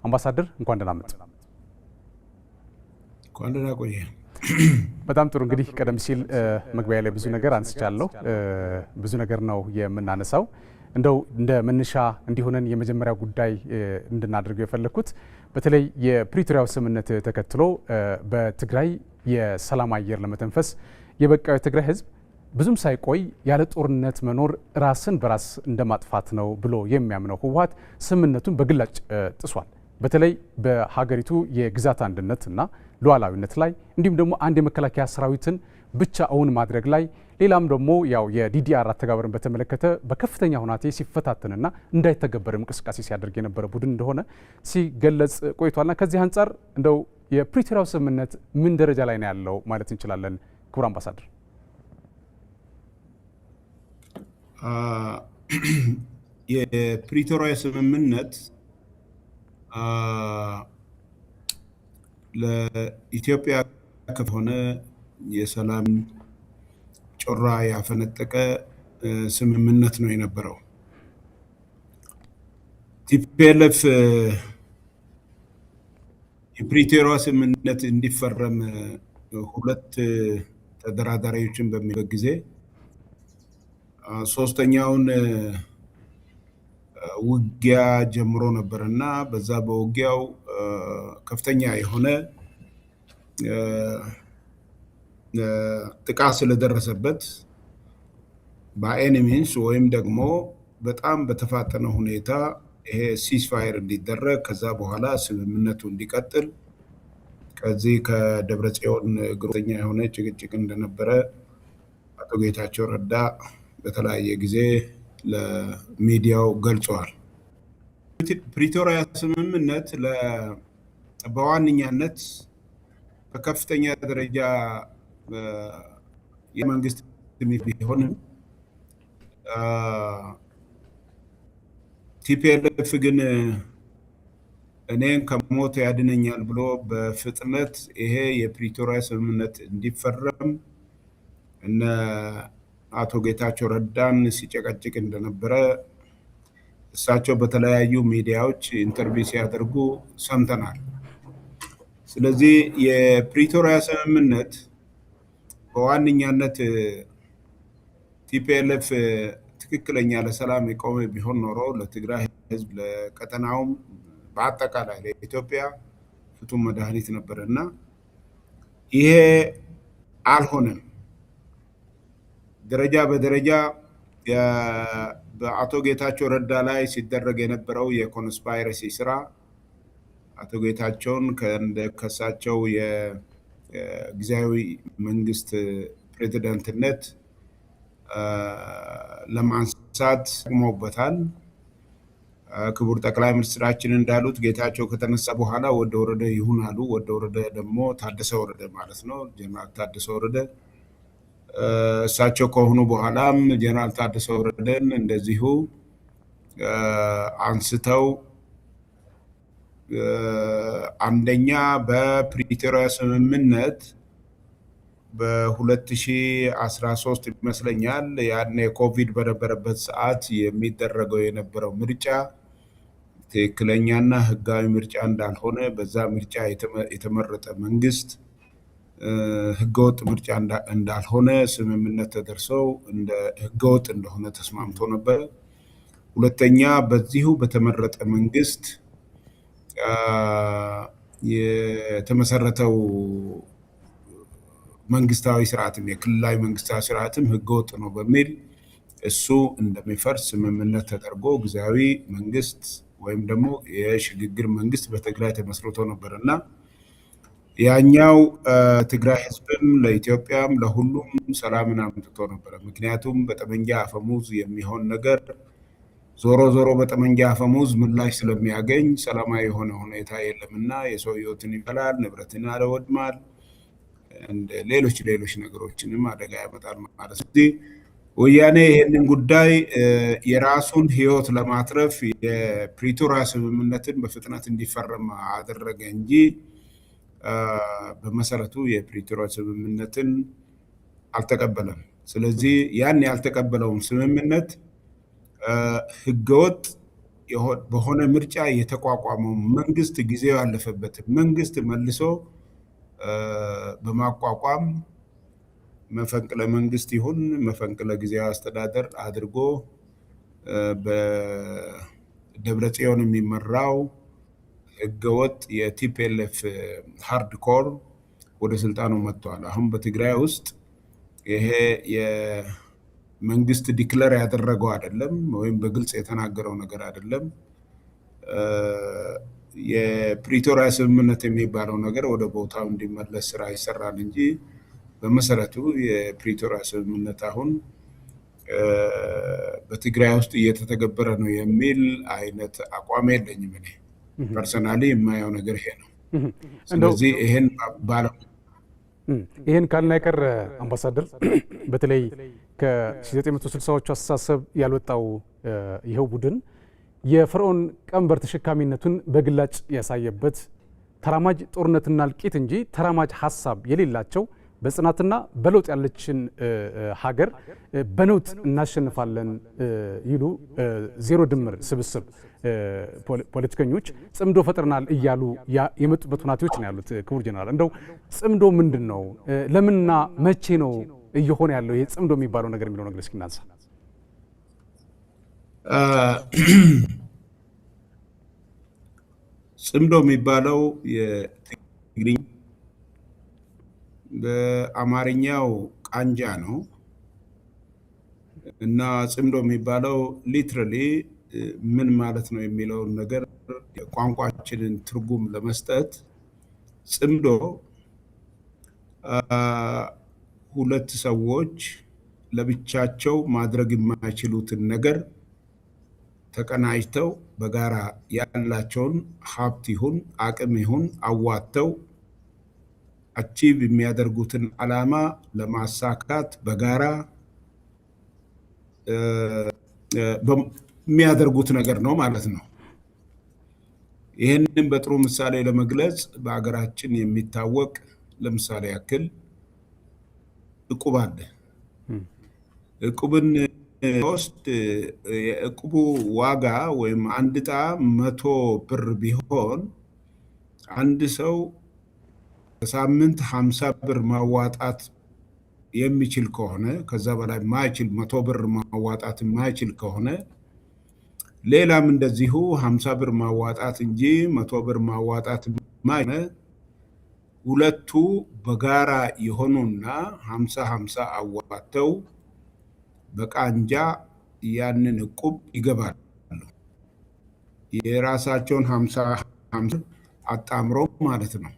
አምባሳደር እንኳን ደህና መጡ። እንኳን ደህና ቆየ። በጣም ጥሩ። እንግዲህ ቀደም ሲል መግቢያ ላይ ብዙ ነገር አንስቻለሁ። ብዙ ነገር ነው የምናነሳው። እንደው እንደ መነሻ እንዲሆነን የመጀመሪያ ጉዳይ እንድናደርገው የፈለኩት በተለይ የፕሪቶሪያው ስምምነት ተከትሎ በትግራይ የሰላም አየር ለመተንፈስ የበቃው የትግራይ ሕዝብ ብዙም ሳይቆይ ያለ ጦርነት መኖር ራስን በራስ እንደማጥፋት ነው ብሎ የሚያምነው ህወሓት ስምምነቱን በግላጭ ጥሷል። በተለይ በሀገሪቱ የግዛት አንድነት እና ሉዓላዊነት ላይ እንዲሁም ደግሞ አንድ የመከላከያ ሰራዊትን ብቻ እውን ማድረግ ላይ ሌላም ደግሞ ያው የዲዲአር አተገባበርን በተመለከተ በከፍተኛ ሁናቴ ሲፈታተንና እንዳይተገበር እንቅስቃሴ ሲያደርግ የነበረ ቡድን እንደሆነ ሲገለጽ ቆይቷልና ከዚህ አንጻር እንደው የፕሪቶሪያው ስምምነት ምን ደረጃ ላይ ነው ያለው ማለት እንችላለን? ክቡር አምባሳደር። የፕሪቶሪያ ስምምነት ለኢትዮጵያ ከሆነ የሰላም ጮራ ያፈነጠቀ ስምምነት ነው የነበረው። ቲፒኤልኤፍ የፕሪቶሪያ ስምምነት እንዲፈረም ሁለት ተደራዳሪዎችን በሚበት ጊዜ ሶስተኛውን ውጊያ ጀምሮ ነበርና በዛ በውጊያው ከፍተኛ የሆነ ጥቃት ስለደረሰበት በኤኒ ሚንስ ወይም ደግሞ በጣም በተፋጠነ ሁኔታ ይሄ ሲስፋየር እንዲደረግ ከዛ በኋላ ስምምነቱ እንዲቀጥል ከዚህ ከደብረጽዮን ግሩተኛ የሆነ ጭቅጭቅ እንደነበረ አቶ ጌታቸው ረዳ በተለያየ ጊዜ ለሚዲያው ገልጸዋል። ፕሪቶሪያ ስምምነት በዋነኛነት በከፍተኛ ደረጃ የመንግስት ቢሆንም ቲፒኤልኤፍ ግን እኔን ከሞት ያድነኛል ብሎ በፍጥነት ይሄ የፕሪቶሪያ ስምምነት እንዲፈረም እነ አቶ ጌታቸው ረዳን ሲጨቀጭቅ እንደነበረ እሳቸው በተለያዩ ሚዲያዎች ኢንተርቪው ሲያደርጉ ሰምተናል። ስለዚህ የፕሪቶሪያ ስምምነት በዋነኛነት ቲፒኤልኤፍ ትክክለኛ ለሰላም የቆመ ቢሆን ኖሮ ለትግራይ ሕዝብ ለቀጠናውም በአጠቃላይ ለኢትዮጵያ ፍቱን መድኃኒት ነበር እና ይሄ አልሆነም። ደረጃ በደረጃ በአቶ ጌታቸው ረዳ ላይ ሲደረግ የነበረው የኮንስፓይረሲ ስራ አቶ ጌታቸውን ከሳቸው የጊዜያዊ መንግስት ፕሬዚዳንትነት ለማንሳት ጠቅመውበታል። ክቡር ጠቅላይ ሚኒስትራችን እንዳሉት ጌታቸው ከተነሳ በኋላ ወደ ወረደ ይሁን አሉ። ወደ ወረደ ደግሞ ታደሰ ወረደ ማለት ነው፣ ጀነራል ታደሰ ወረደ። እሳቸው ከሆኑ በኋላም ጀነራል ታደሰ ወረደን እንደዚሁ አንስተው አንደኛ በፕሪቶሪያ ስምምነት በ2013 ይመስለኛል ያኔ ኮቪድ በነበረበት ሰዓት የሚደረገው የነበረው ምርጫ ትክክለኛና ህጋዊ ምርጫ እንዳልሆነ፣ በዛ ምርጫ የተመረጠ መንግስት ህገወጥ ምርጫ እንዳልሆነ ስምምነት ተደርሰው እንደ ህገወጥ እንደሆነ ተስማምቶ ነበር። ሁለተኛ በዚሁ በተመረጠ መንግስት የተመሰረተው መንግስታዊ ስርዓትም የክልላዊ መንግስታዊ ስርዓትም ህገወጥ ነው በሚል እሱ እንደሚፈርስ ስምምነት ተደርጎ ጊዜያዊ መንግስት ወይም ደግሞ የሽግግር መንግስት በትግራይ ተመስርቶ ነበር እና ያኛው ትግራይ ህዝብም ለኢትዮጵያም ለሁሉም ሰላምን አምጥቶ ነበረ። ምክንያቱም በጠመንጃ አፈሙዝ የሚሆን ነገር ዞሮ ዞሮ በጠመንጃ አፈሙዝ ምላሽ ስለሚያገኝ ሰላማዊ የሆነ ሁኔታ የለምና የሰው ህይወትን ይበላል፣ ንብረትን ያወድማል፣ ሌሎች ነገሮችንም አደጋ ያመጣል ማለት ነው። ወያኔ ይህንን ጉዳይ የራሱን ህይወት ለማትረፍ የፕሪቶሪያ ስምምነትን በፍጥነት እንዲፈረም አደረገ እንጂ በመሰረቱ የፕሪቶሪያ ስምምነትን አልተቀበለም። ስለዚህ ያን ያልተቀበለውን ስምምነት ህገወጥ በሆነ ምርጫ የተቋቋመው መንግስት ጊዜው ያለፈበት መንግስት መልሶ በማቋቋም መፈንቅለ መንግስት ይሁን መፈንቅለ ጊዜያዊ አስተዳደር አድርጎ በደብረጽዮን የሚመራው ህገወጥ የቲፒኤልኤፍ ሃርድኮር ወደ ስልጣኑ መጥቷል። አሁን በትግራይ ውስጥ ይሄ የመንግስት ዲክለር ያደረገው አይደለም ወይም በግልጽ የተናገረው ነገር አይደለም። የፕሪቶሪያ ስምምነት የሚባለው ነገር ወደ ቦታው እንዲመለስ ስራ ይሰራል እንጂ በመሰረቱ የፕሪቶሪያ ስምምነት አሁን በትግራይ ውስጥ እየተተገበረ ነው የሚል አይነት አቋም የለኝም። እኔ ፐርሰናሊ የማየው ነገር ይሄ ነው። ስለዚህ ይህን ካልን አይቀር አምባሳደር፣ በተለይ ከ1960ዎቹ አስተሳሰብ ያልወጣው ይኸው ቡድን የፈርዖን ቀንበር ተሸካሚነቱን በግላጭ ያሳየበት ተራማጅ ጦርነትና እልቂት እንጂ ተራማጅ ሀሳብ የሌላቸው በጽናትና በለውጥ ያለችን ሀገር በነውጥ እናሸንፋለን ይሉ ዜሮ ድምር ስብስብ ፖለቲከኞች ጽምዶ ፈጥረናል እያሉ የመጡበት ሁኔታዎች ነው ያሉት። ክቡር ጀነራል፣ እንደው ጽምዶ ምንድን ነው? ለምንና መቼ ነው እየሆነ ያለው ይሄ ጽምዶ የሚባለው ነገር የሚለው ነገር እስኪ እናንሳ። ጽምዶ የሚባለው የትግርኛ በአማርኛው ቃንጃ ነው እና ጽምዶ የሚባለው ሊትራሊ ምን ማለት ነው የሚለውን ነገር ቋንቋችንን ትርጉም ለመስጠት ጽምዶ ሁለት ሰዎች ለብቻቸው ማድረግ የማይችሉትን ነገር ተቀናጅተው በጋራ ያላቸውን ሀብት ይሁን አቅም ይሁን አዋተው አቺቭ የሚያደርጉትን ዓላማ ለማሳካት በጋራ የሚያደርጉት ነገር ነው ማለት ነው። ይህንን በጥሩ ምሳሌ ለመግለጽ በሀገራችን የሚታወቅ ለምሳሌ ያክል እቁብ አለ። እቁብን ውስጥ የእቁቡ ዋጋ ወይም አንድ ዕጣ 100 ብር ቢሆን አንድ ሰው በሳምንት 50 ብር ማዋጣት የሚችል ከሆነ ከዛ በላይ ማይችል 100 ብር ማዋጣት ማይችል ከሆነ ሌላም እንደዚሁ 50 ብር ማዋጣት እንጂ 100 ብር ማዋጣት ማይችል ሁለቱ በጋራ የሆኑና 50-50 አዋጥተው በቃንጃ ያንን እቁብ ይገባሉ። የራሳቸውን 50-50 አጣምረው ማለት ነው።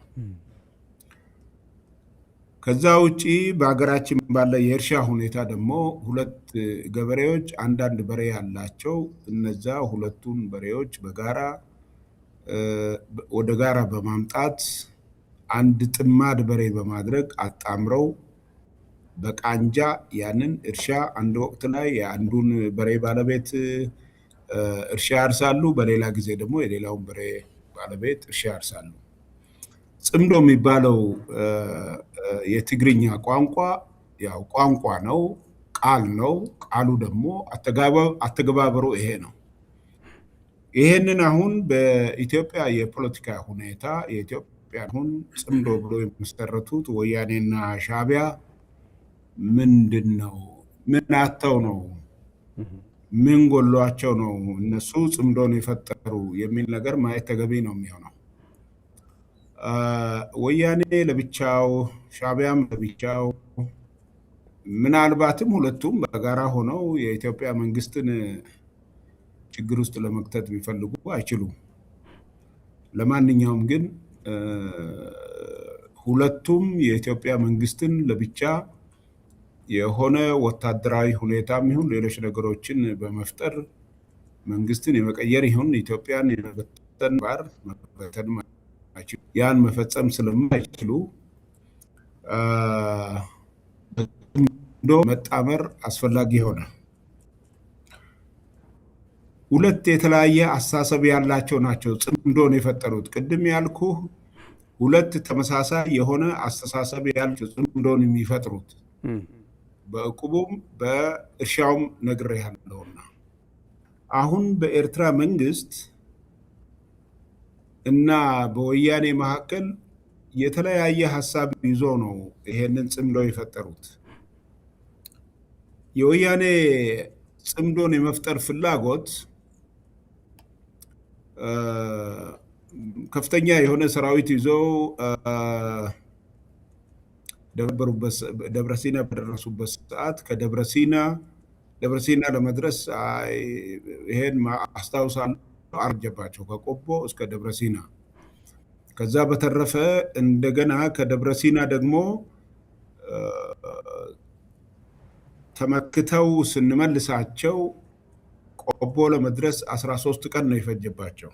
ከዛ ውጪ በሀገራችን ባለ የእርሻ ሁኔታ ደግሞ ሁለት ገበሬዎች አንዳንድ በሬ ያላቸው እነዛ ሁለቱን በሬዎች በጋራ ወደ ጋራ በማምጣት አንድ ጥማድ በሬ በማድረግ አጣምረው በቃንጃ ያንን እርሻ አንድ ወቅት ላይ የአንዱን በሬ ባለቤት እርሻ ያርሳሉ፣ በሌላ ጊዜ ደግሞ የሌላውን በሬ ባለቤት እርሻ ያርሳሉ። ጽምዶ የሚባለው የትግርኛ ቋንቋ ያው ቋንቋ ነው፣ ቃል ነው። ቃሉ ደግሞ አተገባበሩ ይሄ ነው። ይሄንን አሁን በኢትዮጵያ የፖለቲካ ሁኔታ የኢትዮጵያ አሁን ጽምዶ ብሎ የመሰረቱት ወያኔና ሻዕቢያ ምንድን ነው? ምን አተው ነው? ምን ጎሏቸው ነው እነሱ ጽምዶን የፈጠሩ የሚል ነገር ማየት ተገቢ ነው የሚሆነው። ወያኔ ለብቻው ሻዕቢያም ለብቻው ምናልባትም ሁለቱም በጋራ ሆነው የኢትዮጵያ መንግስትን ችግር ውስጥ ለመክተት ቢፈልጉ አይችሉም። ለማንኛውም ግን ሁለቱም የኢትዮጵያ መንግስትን ለብቻ የሆነ ወታደራዊ ሁኔታም ይሁን ሌሎች ነገሮችን በመፍጠር መንግስትን የመቀየር ይሁን ኢትዮጵያን የመበተን ባር መበተን ያን መፈጸም ስለማይችሉ መጣመር አስፈላጊ ሆነ። ሁለት የተለያየ አስተሳሰብ ያላቸው ናቸው ጽምዶን የፈጠሩት። ቅድም ያልኩ ሁለት ተመሳሳይ የሆነ አስተሳሰብ ያላቸው ጽምዶን የሚፈጥሩት በእቁቡም በእርሻውም ነግሬሃለሁና አሁን በኤርትራ መንግስት እና በወያኔ መካከል የተለያየ ሀሳብ ይዞ ነው ይሄንን ጽምዶ የፈጠሩት። የወያኔ ጽምዶን የመፍጠር ፍላጎት ከፍተኛ የሆነ ሰራዊት ይዞ ደብረሲና በደረሱበት ሰዓት ከደብረሲና ለመድረስ ይሄን አስታውሳለሁ አረጀባቸው ከቆቦ እስከ ደብረሲና። ከዛ በተረፈ እንደገና ከደብረሲና ደግሞ ተመክተው ስንመልሳቸው ቆቦ ለመድረስ 13 ቀን ነው የፈጀባቸው።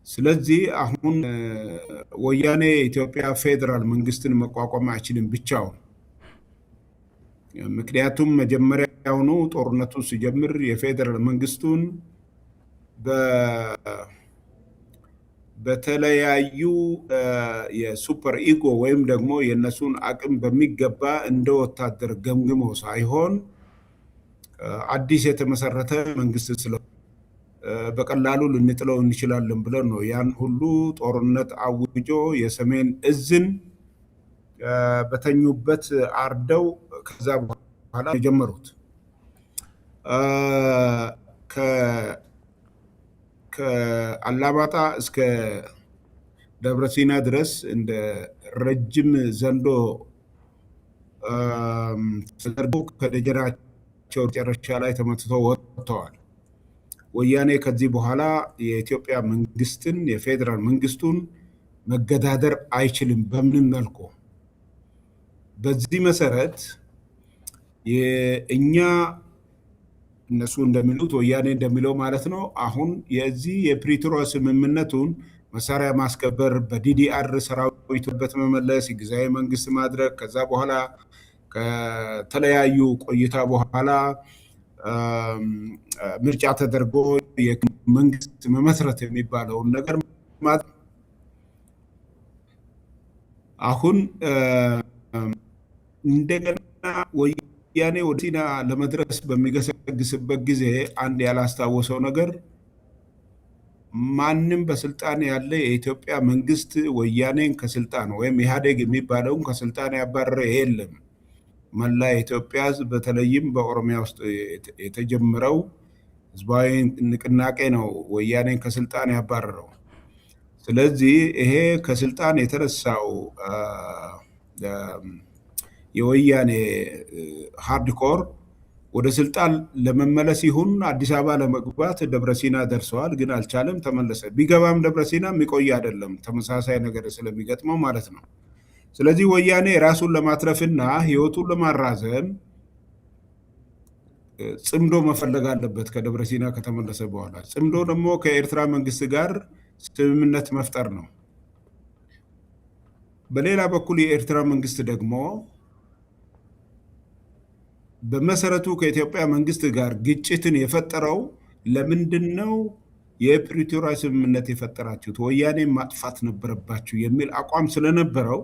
ስለዚህ አሁን ወያኔ የኢትዮጵያ ፌዴራል መንግስትን መቋቋም አይችልም ብቻውን። ምክንያቱም መጀመሪያውኑ ጦርነቱ ሲጀምር የፌዴራል መንግስቱን በተለያዩ የሱፐር ኢጎ ወይም ደግሞ የነሱን አቅም በሚገባ እንደ ወታደር ገምግሞ ሳይሆን አዲስ የተመሰረተ መንግስት ስለሆነ በቀላሉ ልንጥለው እንችላለን ብለን ነው ያን ሁሉ ጦርነት አውጆ የሰሜን እዝን በተኙበት አርደው ከዛ በኋላ የጀመሩት። ከአላማጣ እስከ ደብረሲና ድረስ እንደ ረጅም ዘንዶ ተደርጎ ከደጀናቸው መጨረሻ ላይ ተመትተው ወጥተዋል። ወያኔ ከዚህ በኋላ የኢትዮጵያ መንግስትን የፌዴራል መንግስቱን መገዳደር አይችልም በምንም መልኩ። በዚህ መሰረት እኛ እነሱ እንደሚሉት ወያኔ እንደሚለው ማለት ነው አሁን የዚህ የፕሪቶሪያ ስምምነቱን መሳሪያ ማስከበር፣ በዲዲአር ሰራዊቱበት መመለስ፣ ጊዜያዊ መንግስት ማድረግ፣ ከዛ በኋላ ከተለያዩ ቆይታ በኋላ ምርጫ ተደርጎ የመንግስት መመስረት የሚባለውን ነገር አሁን እንደገና ወያኔ ወደ ሲና ለመድረስ በሚገሰግስበት ጊዜ አንድ ያላስታወሰው ነገር ማንም በስልጣን ያለ የኢትዮጵያ መንግስት ወያኔን ከስልጣን ወይም ኢህአዴግ የሚባለውን ከስልጣን ያባረረ የለም። መላ የኢትዮጵያ ህዝብ በተለይም በኦሮሚያ ውስጥ የተጀመረው ህዝባዊ ንቅናቄ ነው ወያኔን ከስልጣን ያባረረው። ስለዚህ ይሄ ከስልጣን የተነሳው የወያኔ ሃርድኮር ወደ ስልጣን ለመመለስ ይሁን አዲስ አበባ ለመግባት ደብረሲና ደርሰዋል፣ ግን አልቻለም፣ ተመለሰ። ቢገባም ደብረሲና የሚቆይ አይደለም፣ ተመሳሳይ ነገር ስለሚገጥመው ማለት ነው። ስለዚህ ወያኔ ራሱን ለማትረፍና ህይወቱን ለማራዘም ጽምዶ መፈለግ አለበት ከደብረሲና ከተመለሰ በኋላ። ጽምዶ ደግሞ ከኤርትራ መንግስት ጋር ስምምነት መፍጠር ነው። በሌላ በኩል የኤርትራ መንግስት ደግሞ በመሰረቱ ከኢትዮጵያ መንግስት ጋር ግጭትን የፈጠረው ለምንድን ነው? የፕሪቶሪያ ስምምነት የፈጠራችሁት ወያኔ ማጥፋት ነበረባችሁ የሚል አቋም ስለነበረው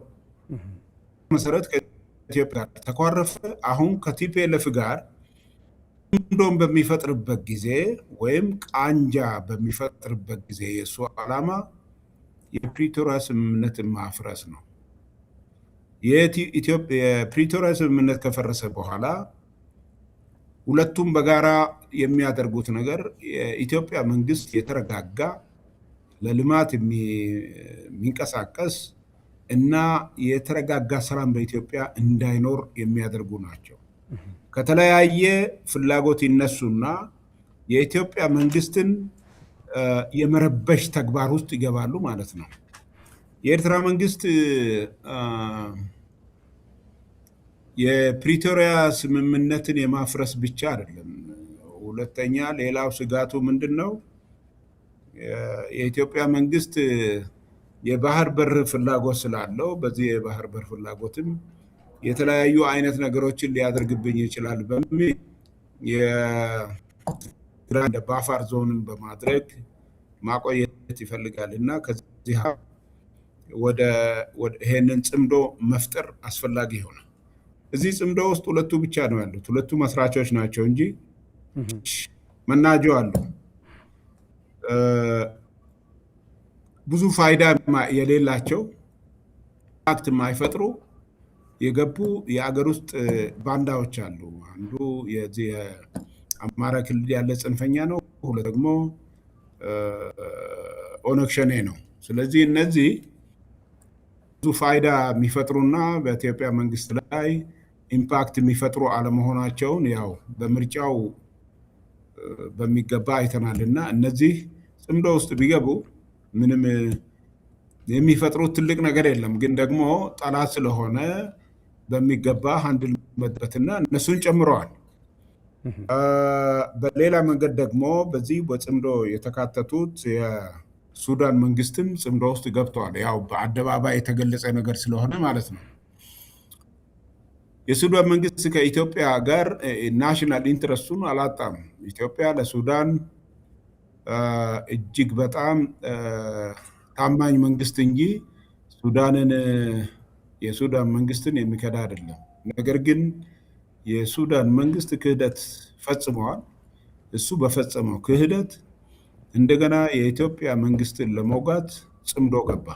መሰረት ከኢትዮጵያ ጋር ተኳረፈ። አሁን ከቲፒኤልኤፍ ጋር ጽምዶን በሚፈጥርበት ጊዜ ወይም ቃንጃ በሚፈጥርበት ጊዜ የእሱ ዓላማ የፕሪቶሪያ ስምምነትን ማፍረስ ነው። የፕሪቶሪያ ስምምነት ከፈረሰ በኋላ ሁለቱም በጋራ የሚያደርጉት ነገር የኢትዮጵያ መንግስት የተረጋጋ ለልማት የሚንቀሳቀስ እና የተረጋጋ ሰላም በኢትዮጵያ እንዳይኖር የሚያደርጉ ናቸው። ከተለያየ ፍላጎት ይነሱና የኢትዮጵያ መንግስትን የመረበሽ ተግባር ውስጥ ይገባሉ ማለት ነው። የኤርትራ መንግስት የፕሪቶሪያ ስምምነትን የማፍረስ ብቻ አይደለም። ሁለተኛ ሌላው ስጋቱ ምንድን ነው? የኢትዮጵያ መንግስት የባህር በር ፍላጎት ስላለው በዚህ የባህር በር ፍላጎትም የተለያዩ አይነት ነገሮችን ሊያደርግብኝ ይችላል በሚል እንደ ባፋር ዞንን በማድረግ ማቆየት ይፈልጋል እና ከዚህ ወደ ይሄንን ጽምዶ መፍጠር አስፈላጊ ይሆናል። እዚህ ጽምዶ ውስጥ ሁለቱ ብቻ ነው ያሉት። ሁለቱ መስራቾች ናቸው እንጂ መናጆ አሉ። ብዙ ፋይዳ የሌላቸው አክት የማይፈጥሩ የገቡ የአገር ውስጥ ባንዳዎች አሉ። አንዱ የዚህ የአማራ ክልል ያለ ጽንፈኛ ነው። ሁለት ደግሞ ኦነግ ሸኔ ነው። ስለዚህ እነዚህ ብዙ ፋይዳ የሚፈጥሩና በኢትዮጵያ መንግስት ላይ ኢምፓክት የሚፈጥሩ አለመሆናቸውን ያው በምርጫው በሚገባ አይተናል። እና እነዚህ ጽምዶ ውስጥ ቢገቡ ምንም የሚፈጥሩት ትልቅ ነገር የለም። ግን ደግሞ ጠላት ስለሆነ በሚገባ አንድል መበትና እነሱን ጨምረዋል። በሌላ መንገድ ደግሞ በዚህ በጽምዶ የተካተቱት የሱዳን መንግስትም ጽምዶ ውስጥ ገብተዋል። ያው በአደባባይ የተገለጸ ነገር ስለሆነ ማለት ነው። የሱዳን መንግስት ከኢትዮጵያ ጋር ናሽናል ኢንትረስቱን አላጣም። ኢትዮጵያ ለሱዳን እጅግ በጣም ታማኝ መንግስት እንጂ የሱዳን መንግስትን የሚከዳ አይደለም። ነገር ግን የሱዳን መንግስት ክህደት ፈጽመዋል። እሱ በፈጸመው ክህደት እንደገና የኢትዮጵያ መንግስትን ለመውጋት ጽምዶ ገባ።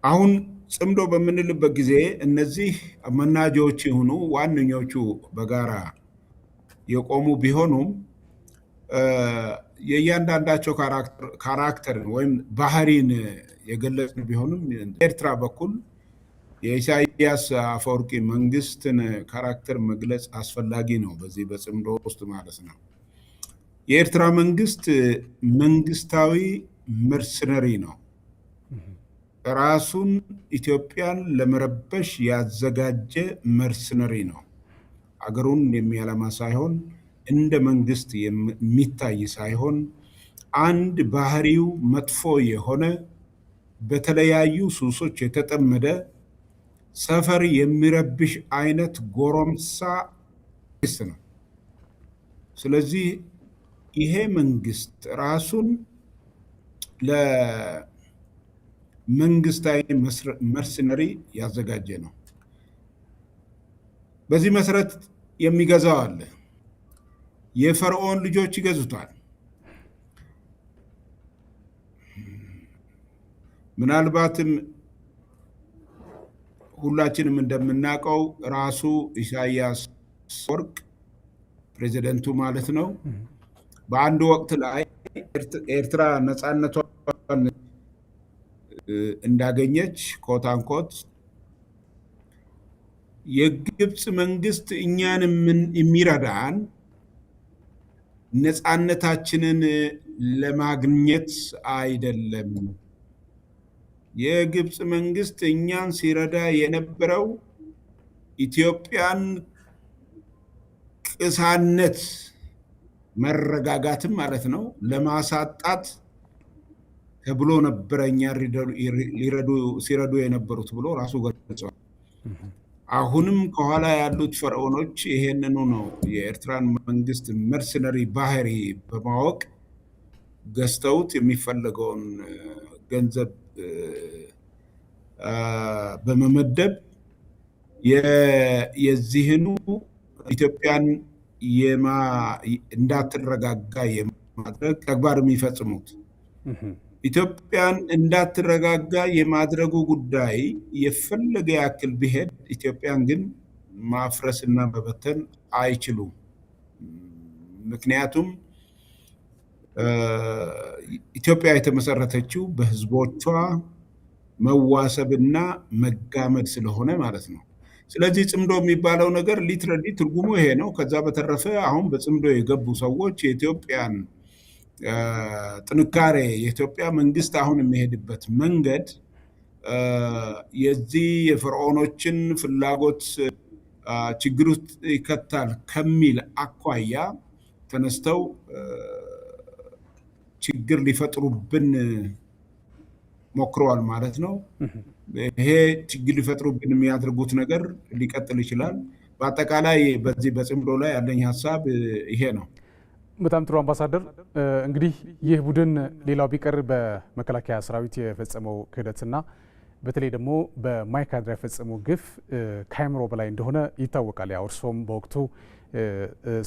አሁን ጽምዶ በምንልበት ጊዜ እነዚህ መናጆዎች የሆኑ ዋነኞቹ በጋራ የቆሙ ቢሆኑም የእያንዳንዳቸው ካራክተርን ወይም ባህሪን የገለጽን ቢሆንም ኤርትራ በኩል የኢሳያስ አፈወርቂ መንግስትን ካራክተር መግለጽ አስፈላጊ ነው። በዚህ በጽምዶ ውስጥ ማለት ነው። የኤርትራ መንግስት መንግስታዊ መርሰነሪ ነው። ራሱን ኢትዮጵያን ለመረበሽ ያዘጋጀ መርሰነሪ ነው። አገሩን የሚያለማ ሳይሆን እንደ መንግስት የሚታይ ሳይሆን አንድ ባህሪው መጥፎ የሆነ በተለያዩ ሱሶች የተጠመደ ሰፈር የሚረብሽ አይነት ጎረምሳ ነው። ስለዚህ ይሄ መንግስት ራሱን ለመንግስታዊ መርሰነሪ ያዘጋጀ ነው። በዚህ መሰረት የሚገዛው አለ። የፈርዖን ልጆች ይገዙታል። ምናልባትም ሁላችንም እንደምናውቀው ራሱ ኢሳያስ አፈወርቂ ፕሬዚደንቱ ማለት ነው በአንድ ወቅት ላይ ኤርትራ ነፃነቷን እንዳገኘች ኮት አንኮት የግብፅ መንግስት እኛን የሚረዳን ነፃነታችንን ለማግኘት አይደለም። የግብፅ መንግስት እኛን ሲረዳ የነበረው ኢትዮጵያን ቅሳነት መረጋጋትም ማለት ነው ለማሳጣት ተብሎ ነበረ እኛ ሲረዱ የነበሩት ብሎ ራሱ ገልጿል። አሁንም ከኋላ ያሉት ፈርዖኖች ይሄንኑ ነው የኤርትራን መንግስት መርሰነሪ ባህሪ በማወቅ ገዝተውት የሚፈለገውን ገንዘብ በመመደብ የዚህኑ ኢትዮጵያን እንዳትረጋጋ የማድረግ ተግባር የሚፈጽሙት። ኢትዮጵያን እንዳትረጋጋ የማድረጉ ጉዳይ የፈለገ ያክል ቢሄድ ኢትዮጵያን ግን ማፍረስና መበተን አይችሉም። ምክንያቱም ኢትዮጵያ የተመሰረተችው በህዝቦቿ መዋሰብና መጋመድ ስለሆነ ማለት ነው። ስለዚህ ጽምዶ የሚባለው ነገር ሊትራሊ ትርጉሙ ይሄ ነው። ከዛ በተረፈ አሁን በጽምዶ የገቡ ሰዎች የኢትዮጵያን ጥንካሬ የኢትዮጵያ መንግስት አሁን የሚሄድበት መንገድ የዚህ የፈርዖኖችን ፍላጎት ችግር ውስጥ ይከታል ከሚል አኳያ ተነስተው ችግር ሊፈጥሩብን ሞክረዋል ማለት ነው። ይሄ ችግር ሊፈጥሩብን የሚያደርጉት ነገር ሊቀጥል ይችላል። በአጠቃላይ በዚህ በጽምዶ ላይ ያለኝ ሀሳብ ይሄ ነው። በጣም ጥሩ አምባሳደር። እንግዲህ ይህ ቡድን ሌላው ቢቀር በመከላከያ ሰራዊት የፈጸመው ክህደትና በተለይ ደግሞ በማይካድራ የፈጸመው ግፍ ከአእምሮ በላይ እንደሆነ ይታወቃል። ያው እርሶም በወቅቱ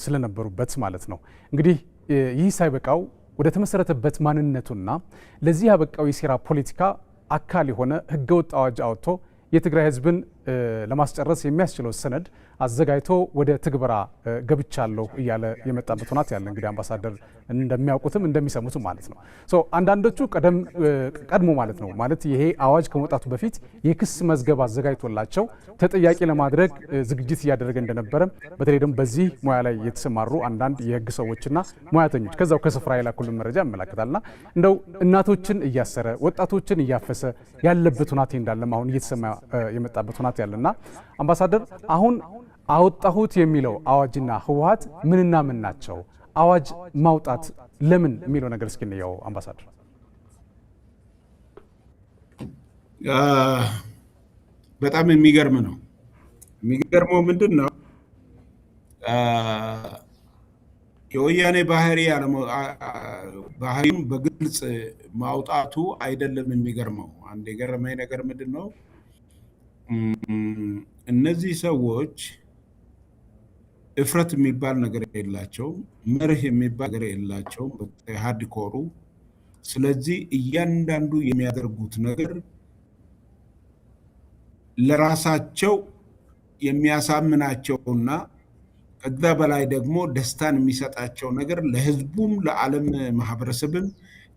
ስለነበሩበት ማለት ነው። እንግዲህ ይህ ሳይበቃው ወደ ተመሰረተበት ማንነቱና ለዚህ ያበቃው የሴራ ፖለቲካ አካል የሆነ ህገወጥ አዋጅ አውጥቶ የትግራይ ህዝብን ለማስጨረስ የሚያስችለው ሰነድ አዘጋጅቶ ወደ ትግበራ ገብቻለሁ እያለ የመጣበት ሁኔታ ያለ እንግዲህ አምባሳደር እንደሚያውቁትም እንደሚሰሙትም ማለት ነው። አንዳንዶቹ ቀድሞ ማለት ነው ማለት ይሄ አዋጅ ከመውጣቱ በፊት የክስ መዝገብ አዘጋጅቶላቸው ተጠያቂ ለማድረግ ዝግጅት እያደረገ እንደነበረ በተለይ ደግሞ በዚህ ሙያ ላይ የተሰማሩ አንዳንድ የህግ ሰዎችና ሙያተኞች ከዛው ከስፍራ የላኩልን መረጃ ያመለክታልና እንደው እናቶችን እያሰረ ወጣቶችን እያፈሰ ያለበት ሁኔታ እንዳለም አሁን እየተሰማ የመጣበት ሁኔታ ያለና አምባሳደር አሁን አወጣሁት የሚለው አዋጅና ህወሓት ምንና ምን ናቸው? አዋጅ ማውጣት ለምን የሚለው ነገር እስኪ እንየው አምባሳደር። በጣም የሚገርም ነው። የሚገርመው ምንድን ነው የወያኔ ባህሪውን በግልጽ ማውጣቱ አይደለም የሚገርመው። አንድ የገረመኝ ነገር ምንድን ነው እነዚህ ሰዎች እፍረት የሚባል ነገር የላቸውም፣ መርህ የሚባል ነገር የላቸውም ሃርድኮሩ። ስለዚህ እያንዳንዱ የሚያደርጉት ነገር ለራሳቸው የሚያሳምናቸውና ከዛ በላይ ደግሞ ደስታን የሚሰጣቸው ነገር ለህዝቡም ለዓለም ማህበረሰብም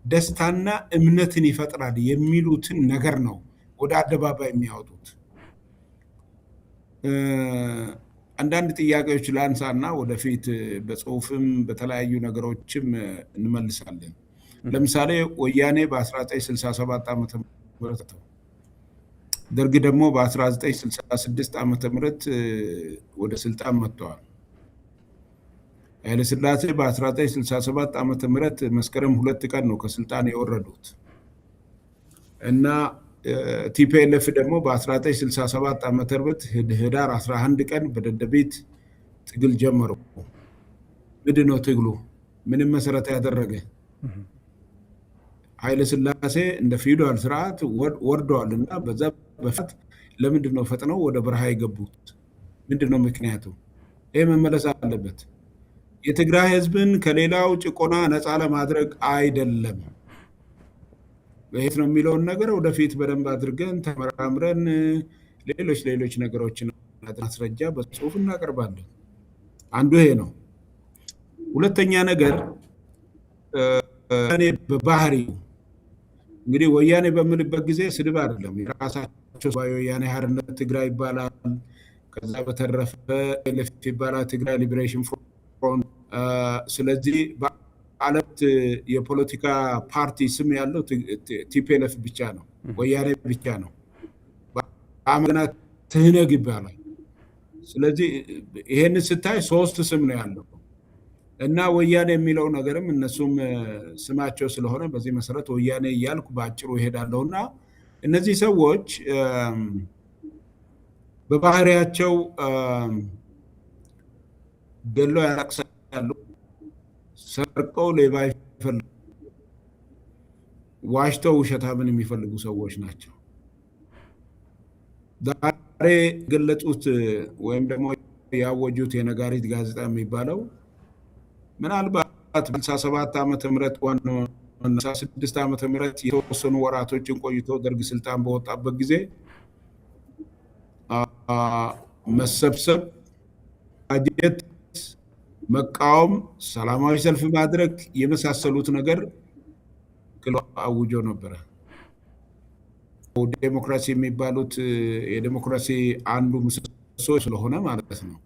ደስታና እምነትን ይፈጥራል የሚሉትን ነገር ነው ወደ አደባባይ የሚያወጡት። አንዳንድ ጥያቄዎች ላንሳና ወደፊት በጽሁፍም በተለያዩ ነገሮችም እንመልሳለን። ለምሳሌ ወያኔ በ1967 ዓመተ ምህረት ደርግ ደግሞ በ1966 ዓመተ ምህረት ወደ ስልጣን መጥተዋል። ኃይለሥላሴ በ1967 ዓመተ ምህረት መስከረም 2 ቀን ነው ከስልጣን የወረዱት እና ቲፒኤልኤፍ ደግሞ በ1967 ዓመተ ምህረት ህዳር 11 ቀን በደደቢት ትግል ጀመሩ። ምንድን ነው ትግሉ? ምንም መሰረት ያደረገ ኃይለሥላሴ እንደ ፊውዳል ስርዓት ወርደዋል እና በዛ በፊት ለምንድን ነው ፈጥነው ወደ በረሃ የገቡት? ምንድን ነው ምክንያቱ? ይህ መመለስ አለበት። የትግራይ ህዝብን ከሌላው ጭቆና ነፃ ለማድረግ አይደለም። በየት ነው የሚለውን ነገር ወደፊት በደንብ አድርገን ተመራምረን ሌሎች ነገሮችን ማስረጃ በጽሁፍ እናቀርባለን። አንዱ ይሄ ነው። ሁለተኛ ነገር ወያኔ በባህሪው እንግዲህ ወያኔ በምልበት ጊዜ ስድብ አይደለም። የራሳቸው ወያኔ ሓርነት ትግራይ ይባላል። ከዛ በተረፈ ኤልኤፍ ይባላል፣ ትግራይ ሊበሬሽን ፍሮንት። ስለዚህ ዓለም የፖለቲካ ፓርቲ ስም ያለው ቲፒኤልኤፍ ብቻ ነው፣ ወያኔ ብቻ ነው። በአማርኛ ትህነግ ይባላል። ስለዚህ ይሄን ስታይ 3 ስም ነው ያለው እና ወያኔ የሚለው ነገርም እነሱም ስማቸው ስለሆነ በዚህ መሰረት ወያኔ እያልኩ በአጭሩ ይሄዳለሁ እና እነዚህ ሰዎች በባህሪያቸው ገለው ያለቅሳሉ፣ ሰርቀው ሌባ ይፈልጉ፣ ዋሽተው ውሸታምን የሚፈልጉ ሰዎች ናቸው። ዛሬ ገለጹት ወይም ደግሞ ያወጁት የነጋሪት ጋዜጣ የሚባለው ምናልባት በ67 ዓመተ ምህረት 66 ዓመተ ምህረት የተወሰኑ ወራቶችን ቆይቶ ደርግ ስልጣን በወጣበት ጊዜ መሰብሰብ፣ አጀት፣ መቃወም፣ ሰላማዊ ሰልፍ ማድረግ የመሳሰሉት ነገር አውጆ ነበረ። ዴሞክራሲ የሚባሉት የዴሞክራሲ አንዱ ምሰሶ ስለሆነ ማለት ነው።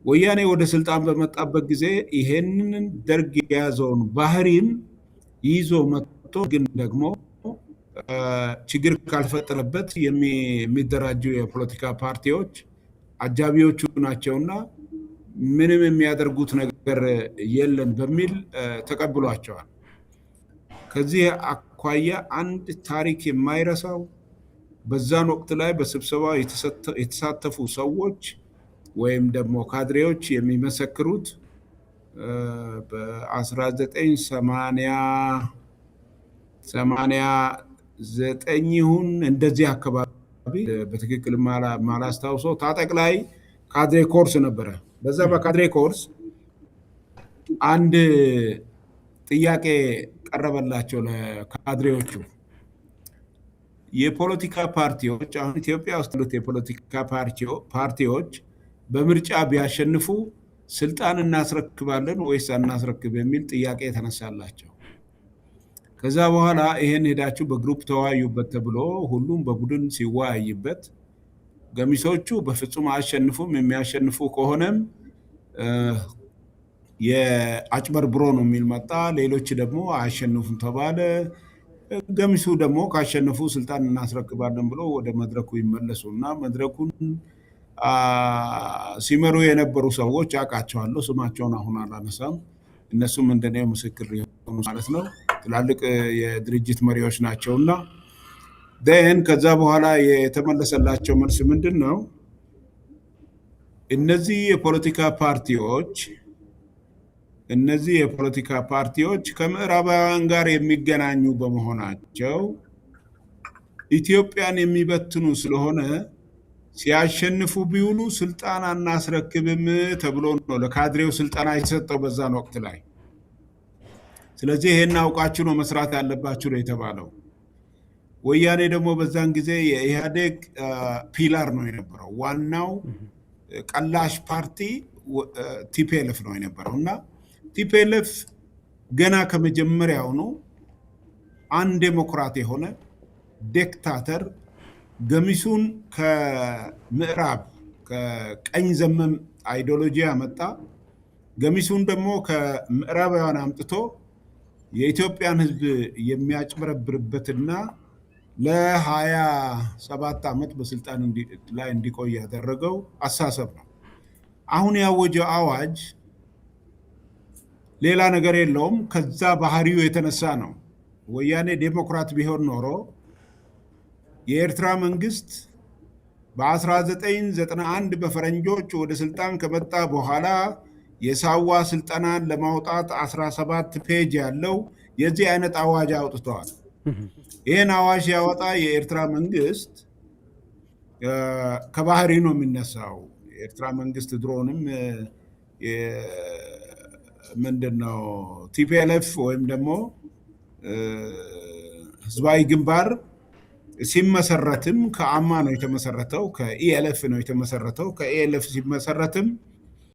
ወያኔ ወደ ስልጣን በመጣበት ጊዜ ይሄንን ደርግ የያዘውን ባህሪን ይዞ መጥቶ ግን ደግሞ ችግር ካልፈጠረበት የሚደራጁ የፖለቲካ ፓርቲዎች አጃቢዎቹ ናቸውና ምንም የሚያደርጉት ነገር የለም በሚል ተቀብሏቸዋል። ከዚህ አኳያ አንድ ታሪክ የማይረሳው በዛን ወቅት ላይ በስብሰባው የተሳተፉ ሰዎች ወይም ደግሞ ካድሬዎች የሚመሰክሩት በ1989 ይሁን እንደዚህ አካባቢ በትክክል ማላስታውሰው ታጠቅ ላይ ካድሬ ኮርስ ነበረ በዛ በካድሬ ኮርስ አንድ ጥያቄ ቀረበላቸው ለካድሬዎቹ። የፖለቲካ ፓርቲዎች አሁን ኢትዮጵያ ውስጥ ያሉት የፖለቲካ ፓርቲዎች በምርጫ ቢያሸንፉ ስልጣን እናስረክባለን ወይስ አናስረክብ የሚል ጥያቄ ተነሳላቸው። ከዛ በኋላ ይሄን ሄዳችሁ በግሩፕ ተወያዩበት ተብሎ ሁሉም በቡድን ሲወያይበት ገሚሶቹ በፍጹም አያሸንፉም፣ የሚያሸንፉ ከሆነም የአጭበርብሮ ነው የሚል መጣ። ሌሎች ደግሞ አያሸንፉም ተባለ። ገሚሱ ደግሞ ካሸነፉ ስልጣን እናስረክባለን ብሎ ወደ መድረኩ ይመለሱ እና መድረኩን ሲመሩ የነበሩ ሰዎች አውቃቸዋለሁ፣ ስማቸውን አሁን አላነሳም። እነሱም እንደኔ ምስክር ሊሆኑ ማለት ነው። ትላልቅ የድርጅት መሪዎች ናቸውና ደን ከዛ በኋላ የተመለሰላቸው መልስ ምንድን ነው? እነዚህ የፖለቲካ ፓርቲዎች ከምዕራባውያን ጋር የሚገናኙ በመሆናቸው ኢትዮጵያን የሚበትኑ ስለሆነ ሲያሸንፉ ቢውሉ ስልጣን አናስረክብም ተብሎ ነው ለካድሬው ስልጠና የተሰጠው በዛን ወቅት ላይ። ስለዚህ ይሄን አውቃችሁ ነው መስራት ያለባችሁ ነው የተባለው። ወያኔ ደግሞ በዛን ጊዜ የኢህአዴግ ፒላር ነው የነበረው። ዋናው ቀላሽ ፓርቲ ቲፒኤልኤፍ ነው የነበረው እና ቲፒኤልኤፍ ገና ከመጀመሪያው ነው አንድ ዴሞክራት የሆነ ዲክታተር ገሚሱን ከምዕራብ ከቀኝ ዘመም አይዲዮሎጂ ያመጣ፣ ገሚሱን ደግሞ ከምዕራባውያን አምጥቶ የኢትዮጵያን ሕዝብ የሚያጭበረብርበትና ለ27 ዓመት በስልጣን ላይ እንዲቆይ ያደረገው አሳሰብ ነው። አሁን ያወጀው አዋጅ ሌላ ነገር የለውም፣ ከዛ ባህሪው የተነሳ ነው። ወያኔ ዴሞክራት ቢሆን ኖሮ የኤርትራ መንግስት በ1991 በፈረንጆች ወደ ስልጣን ከመጣ በኋላ የሳዋ ስልጠናን ለማውጣት 17 ፔጅ ያለው የዚህ አይነት አዋጅ አውጥተዋል። ይህን አዋጅ ያወጣ የኤርትራ መንግስት ከባህሪ ነው የሚነሳው። የኤርትራ መንግስት ድሮንም ምንድነው ቲፒኤልኤፍ ወይም ደግሞ ህዝባዊ ግንባር ሲመሰረትም ከአማ ነው የተመሰረተው፣ ከኢኤልኤፍ ነው የተመሰረተው። ከኢኤልኤፍ ሲመሰረትም